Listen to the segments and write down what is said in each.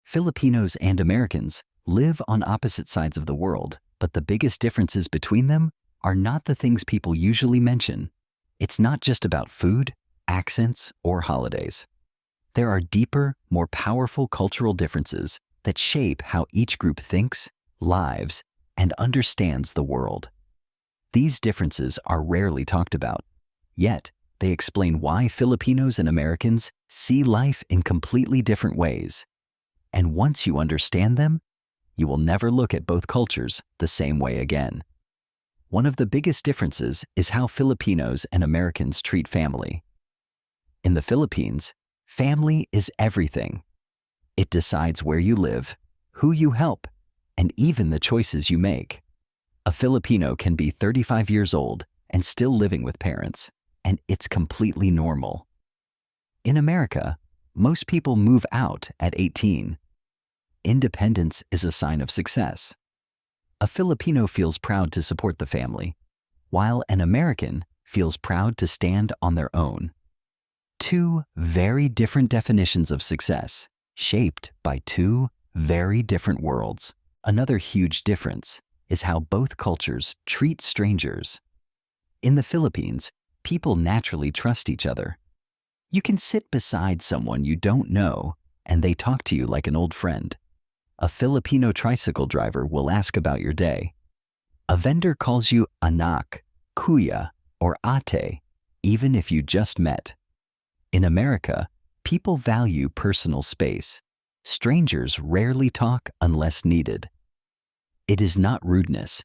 Filipinos and Americans live on opposite sides of the world, but the biggest differences between them are not the things people usually mention. It's not just about food, accents, or holidays. There are deeper, more powerful cultural differences that shape how each group thinks, lives, and understands the world. These differences are rarely talked about, yet they explain why Filipinos and Americans see life in completely different ways. And once you understand them, you will never look at both cultures the same way again. One of the biggest differences is how Filipinos and Americans treat family. In the Philippines, family is everything. It decides where you live, who you help, and even the choices you make. A Filipino can be 35 years old and still living with parents, and it's completely normal. In America, most people move out at 18. Independence is a sign of success. A Filipino feels proud to support the family, while an American feels proud to stand on their own. Two very different definitions of success, shaped by two very different worlds. Another huge difference is how both cultures treat strangers. In the Philippines, people naturally trust each other. You can sit beside someone you don't know and they talk to you like an old friend. A Filipino tricycle driver will ask about your day. A vendor calls you anak, kuya, or ate, even if you just met. In America, people value personal space. Strangers rarely talk unless needed. It is not rudeness.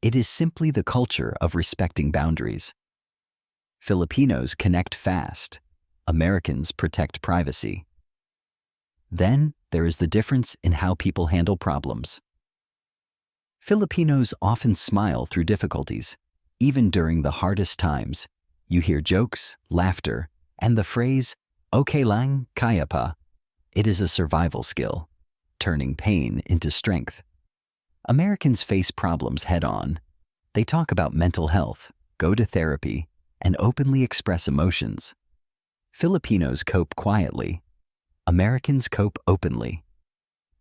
It is simply the culture of respecting boundaries. Filipinos connect fast. Americans protect privacy. Then there is the difference in how people handle problems. Filipinos often smile through difficulties. Even during the hardest times, you hear jokes, laughter, and the phrase, "Okay lang, kaya pa." It is a survival skill, turning pain into strength. Americans face problems head-on. They talk about mental health, go to therapy, and openly express emotions. Filipinos cope quietly. Americans cope openly.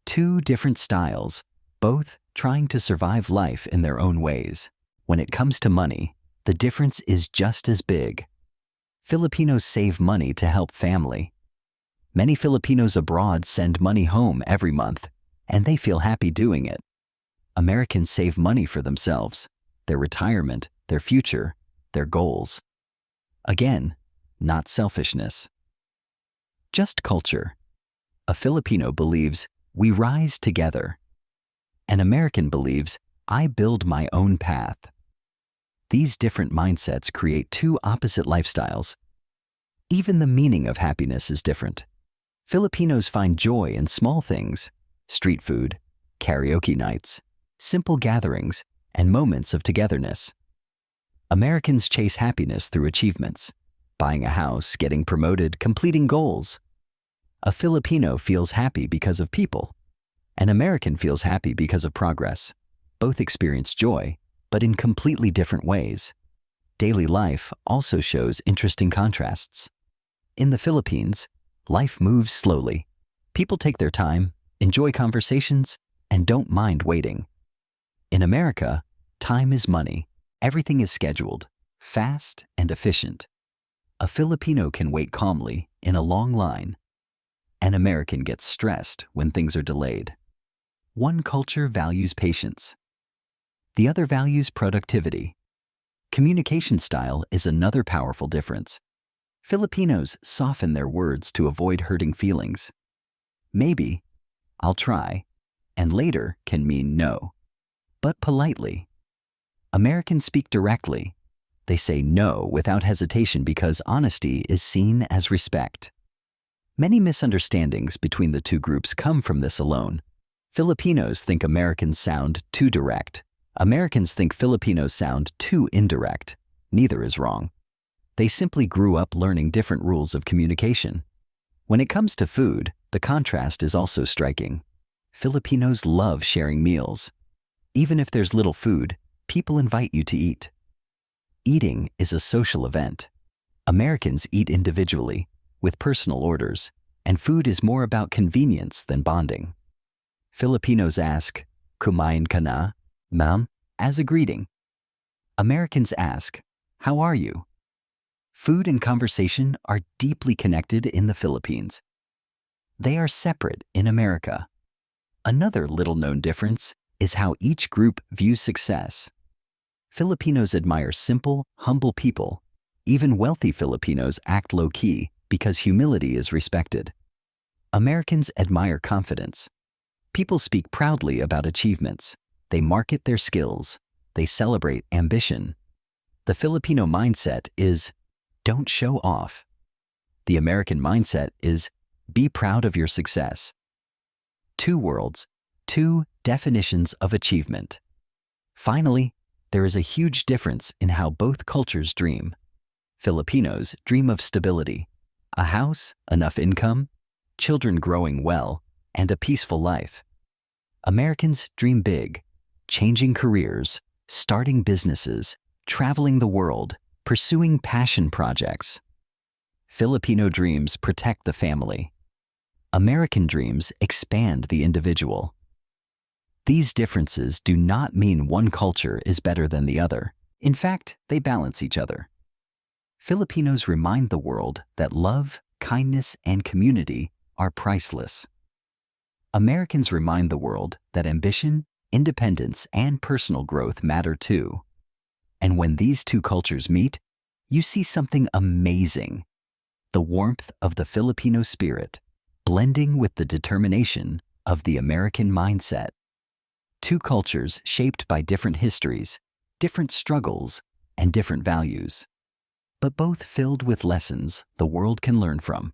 Two different styles, both trying to survive life in their own ways. When it comes to money, the difference is just as big. Filipinos save money to help family. Many Filipinos abroad send money home every month, and they feel happy doing it. Americans save money for themselves, their retirement, their future, their goals. Again, not selfishness. Just culture. A Filipino believes, we rise together. An American believes, I build my own path. These different mindsets create two opposite lifestyles. Even the meaning of happiness is different. Filipinos find joy in small things, street food, karaoke nights, simple gatherings, and moments of togetherness. Americans chase happiness through achievements, buying a house, getting promoted, completing goals. A Filipino feels happy because of people. An American feels happy because of progress. Both experience joy, but in completely different ways. Daily life also shows interesting contrasts. In the Philippines, life moves slowly. People take their time, enjoy conversations, and don't mind waiting. In America, time is money. Everything is scheduled, fast and efficient. A Filipino can wait calmly in a long line. An American gets stressed when things are delayed. One culture values patience. The other values productivity. Communication style is another powerful difference. Filipinos soften their words to avoid hurting feelings. Maybe, I'll try, and later can mean no, but politely. Americans speak directly. They say no without hesitation because honesty is seen as respect. Many misunderstandings between the two groups come from this alone. Filipinos think Americans sound too direct. Americans think Filipinos sound too indirect. Neither is wrong. They simply grew up learning different rules of communication. When it comes to food, the contrast is also striking. Filipinos love sharing meals. Even if there's little food, people invite you to eat. Eating is a social event. Americans eat individually, with personal orders, and food is more about convenience than bonding. Filipinos ask, "Kumain ka na, ma'am?" as a greeting. Americans ask, "How are you?" Food and conversation are deeply connected in the Philippines. They are separate in America. Another little-known difference is how each group views success. Filipinos admire simple, humble people. Even wealthy Filipinos act low-key because humility is respected. Americans admire confidence. People speak proudly about achievements. They market their skills. They celebrate ambition. The Filipino mindset is, don't show off. The American mindset is, be proud of your success. Two worlds, two definitions of achievement. Finally, there is a huge difference in how both cultures dream. Filipinos dream of stability, a house, enough income, children growing well, and a peaceful life. Americans dream big, changing careers, starting businesses, traveling the world, pursuing passion projects. Filipino dreams protect the family. American dreams expand the individual. These differences do not mean one culture is better than the other. In fact, they balance each other. Filipinos remind the world that love, kindness, and community are priceless. Americans remind the world that ambition, independence, and personal growth matter too. And when these two cultures meet, you see something amazing. The warmth of the Filipino spirit, blending with the determination of the American mindset. Two cultures shaped by different histories, different struggles, and different values, but both filled with lessons the world can learn from.